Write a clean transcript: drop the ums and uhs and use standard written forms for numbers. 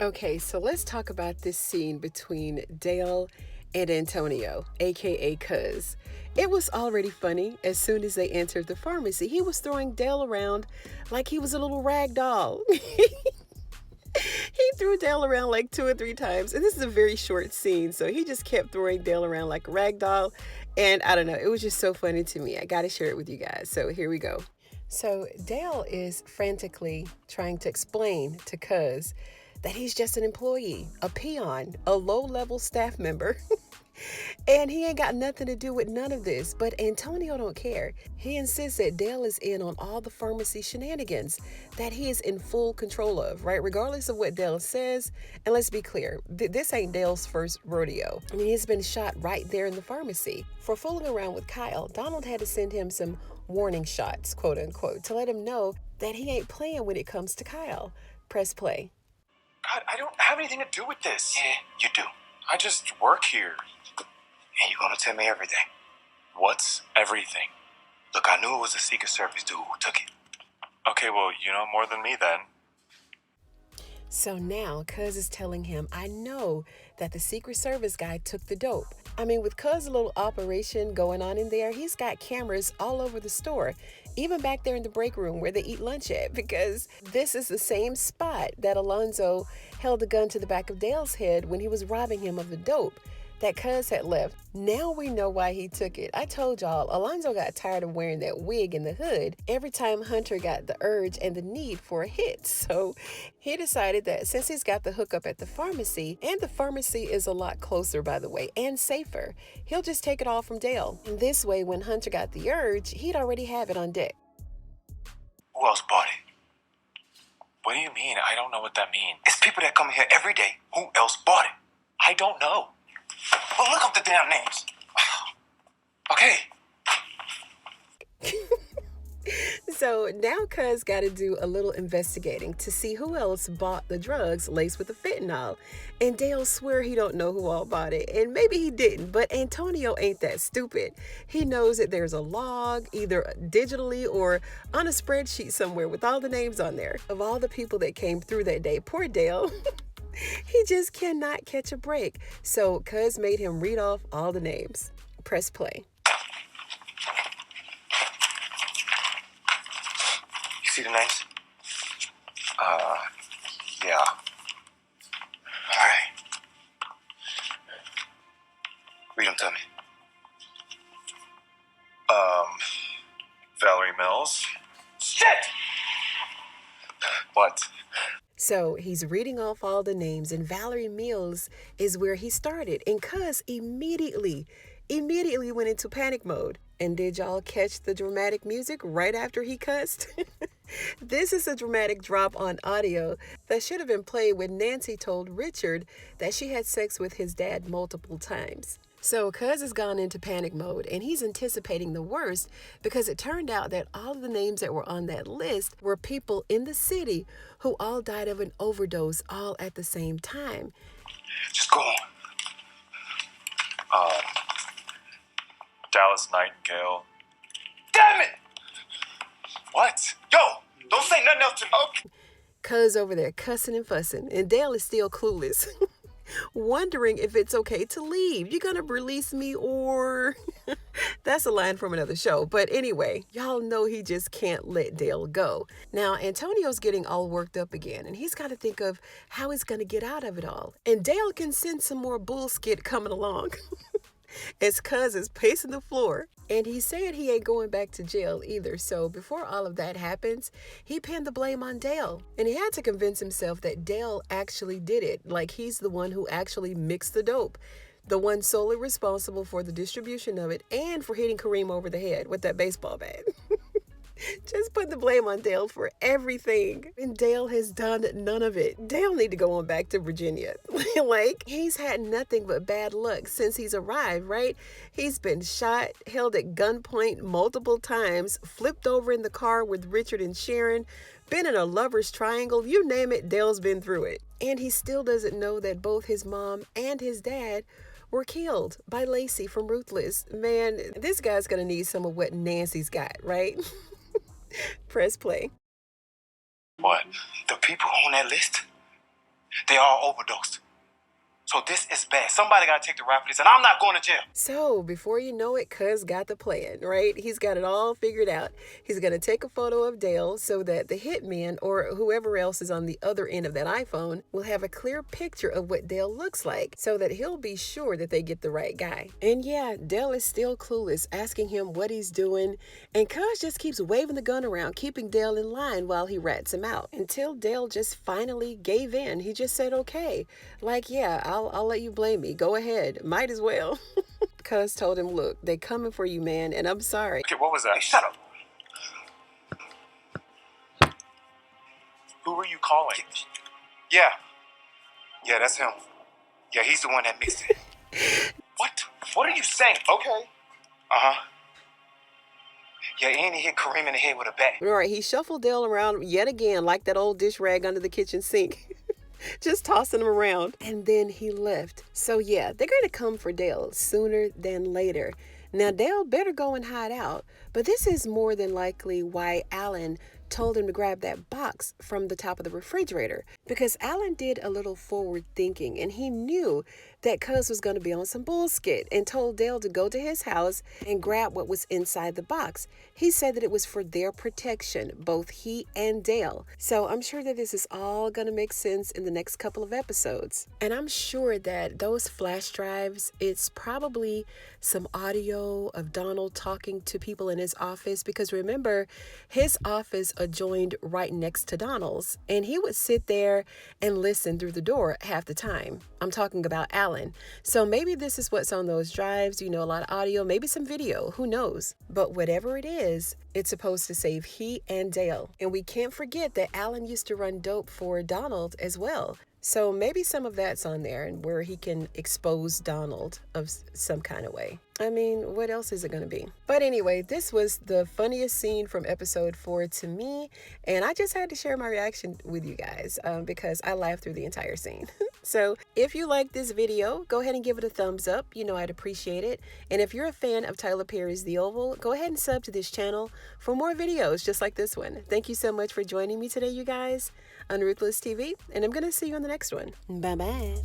Okay, so let's talk about this scene between Dale and Antonio, aka Cuz. It was already funny as soon as they entered the pharmacy. He was throwing Dale around like he was a little rag doll. He threw Dale around like 2 or 3 times, and this is a very short scene, so he just kept throwing Dale around like a rag doll. And I don't know, it was just so funny to me. I gotta share it with you guys. So here we go. So Dale is frantically trying to explain to Cuz that he's just an employee, a peon, a low-level staff member. And he ain't got nothing to do with none of this, but Antonio don't care. He insists that Dale is in on all the pharmacy shenanigans that he is in full control of, right? Regardless of what Dale says. And let's be clear, this ain't Dale's first rodeo. I mean, he's been shot right there in the pharmacy. For fooling around with Kyle, Donald had to send him some warning shots, quote unquote, to let him know that he ain't playing when it comes to Kyle. Press play. God, I don't have anything to do with this. Yeah, you do. I just work here. And you're gonna tell me everything. What's everything? Look, I knew it was a Secret Service dude who took it. Okay, well, you know more than me then. So now Cuz is telling him, I know that the Secret Service guy took the dope. I mean, with Cuz's little operation going on in there, he's got cameras all over the store, even back there in the break room where they eat lunch at, because this is the same spot that Alonzo held the gun to the back of Dale's head when he was robbing him of the dope that Cuz had left. Now we know why he took it. I told y'all, Alonzo got tired of wearing that wig in the hood every time Hunter got the urge and the need for a hit. So he decided that since he's got the hookup at the pharmacy, and the pharmacy is a lot closer, by the way, and safer, he'll just take it all from Dale. And this way, when Hunter got the urge, he'd already have it on deck. Who else bought it? What do you mean? I don't know what that means. It's people that come here every day. Who else bought it? I don't know. Well, look up the damn names. Okay. So now Cuz got to do a little investigating to see who else bought the drugs laced with the fentanyl. And Dale swear he don't know who all bought it. And maybe he didn't, but Antonio ain't that stupid. He knows that there's a log, either digitally or on a spreadsheet somewhere with all the names on there of all the people that came through that day. Poor Dale. He just cannot catch a break. So Cuz made him read off all the names. Press play. You see the names? Yeah. All right. Read them to me. Valerie Mills. Shit! What? So he's reading off all the names, and Valerie Mills is where he started. And Cuz immediately went into panic mode. And did y'all catch the dramatic music right after he cussed? This is a dramatic drop on audio that should have been played when Nancy told Richard that she had sex with his dad multiple times. So Cuz has gone into panic mode, and he's anticipating the worst because it turned out that all of the names that were on that list were people in the city who all died of an overdose all at the same time. Just go on. Dallas Nightingale. Damn it! What? Yo, don't say nothing else to me. Okay. Cuz over there cussing and fussing, and Dale is still clueless. Wondering if it's okay to leave. You gonna release me or... That's a line from another show. But anyway, y'all know he just can't let Dale go. Now, Antonio's getting all worked up again, and he's got to think of how he's gonna get out of it all. And Dale can sense some more bullshit coming along. As Cuz is pacing the floor. And he said he ain't going back to jail either. So before all of that happens, he pinned the blame on Dale. And he had to convince himself that Dale actually did it. Like he's the one who actually mixed the dope. The one solely responsible for the distribution of it and for hitting Kareem over the head with that baseball bat. Just put the blame on Dale for everything. And Dale has done none of it. Dale need to go on back to Virginia. Like, he's had nothing but bad luck since he's arrived, right? He's been shot, held at gunpoint multiple times, flipped over in the car with Richard and Sharon, been in a lover's triangle, you name it, Dale's been through it. And he still doesn't know that both his mom and his dad were killed by Lacey from Ruthless. Man, this guy's gonna need some of what Nancy's got, right? Press play. What? The people on that list? They all overdosed. So this is bad. Somebody got to take the rap for this, and I'm not going to jail. So before you know it, Cuz got the plan, right? He's got it all figured out. He's going to take a photo of Dale so that the hitman or whoever else is on the other end of that iPhone will have a clear picture of what Dale looks like so that he'll be sure that they get the right guy. And yeah, Dale is still clueless, asking him what he's doing. And Cuz just keeps waving the gun around, keeping Dale in line while he rats him out. Until Dale just finally gave in. He just said, okay, like, yeah, I'll let you blame me. Go ahead. Might as well. Cuz told him, look, they coming for you, man, and I'm sorry. Okay, what was that? Hey, shut up. Who were you calling? Yeah. Yeah, that's him. Yeah, he's the one that mixed it. What? What are you saying? Okay. Uh-huh. Yeah, and he hit Kareem in the head with a bat. All right, he shuffled Dale around yet again like that old dish rag under the kitchen sink. Just tossing him around. And then he left. So yeah, they're going to come for Dale sooner than later. Now, Dale better go and hide out. But this is more than likely why Alan told him to grab that box from the top of the refrigerator. Because Alan did a little forward thinking and he knew that Cuz was going to be on some bullshit and told Dale to go to his house and grab what was inside the box. He said that it was for their protection, both he and Dale. So I'm sure that this is all going to make sense in the next couple of episodes. And I'm sure that those flash drives, it's probably some audio of Donald talking to people in his office, because remember, his office adjoined right next to Donald's, and he would sit there and listen through the door half the time. I'm talking about Alan. So maybe this is what's on those drives, you know, a lot of audio, maybe some video, who knows? But whatever it is, it's supposed to save he and Dale. And we can't forget that Alan used to run dope for Donald as well. So maybe some of that's on there and where he can expose Donald of some kind of way. I mean, what else is it going to be? But anyway, this was the funniest scene from episode 4 to me. And I just had to share my reaction with you guys because I laughed through the entire scene. So if you like this video, go ahead and give it a thumbs up. You know, I'd appreciate it. And if you're a fan of Tyler Perry's The Oval, go ahead and sub to this channel for more videos just like this one. Thank you so much for joining me today, you guys, on Ruthless TV. And I'm going to see you on the next one. Bye-bye.